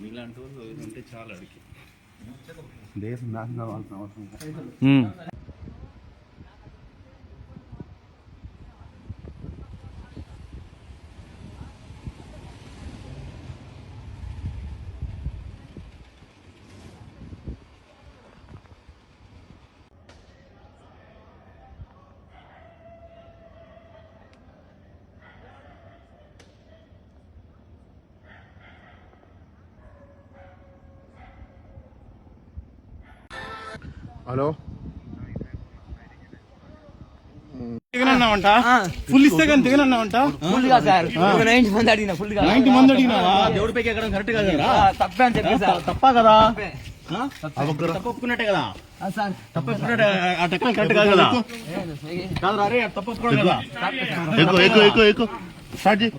మీలాంటి వాళ్ళు ఉంటే చాలా అడిగి దేశం నాశనం కావాల్సిన అవసరం. హలో దిగనన్నావంట ఫుల్ ఇస్తే కానీ దిగనన్నావంట. ఫుల్ గా సార్ 90 మంది అడిగినా ఫుల్ గా 90 మంది అడిగినావా? దేవుడి పైకి ఎక్కడం కరెక్ట్ కదా? తప్పే అని చెప్పి సార్. తప్పా కదా? తప్పు ఒప్పుకున్నట్టే కదా? తప్పు ఒప్పుకున్నట్టే ఆ టెక్కలు కరెక్ట్ కాదు కదా? కాదు రే తప్పు ఒప్పుకోవడం కదా? ఎక్కువ ఎక్కువ ఎక్కువ ఎక్కువ స్టార్ట్ చేయి.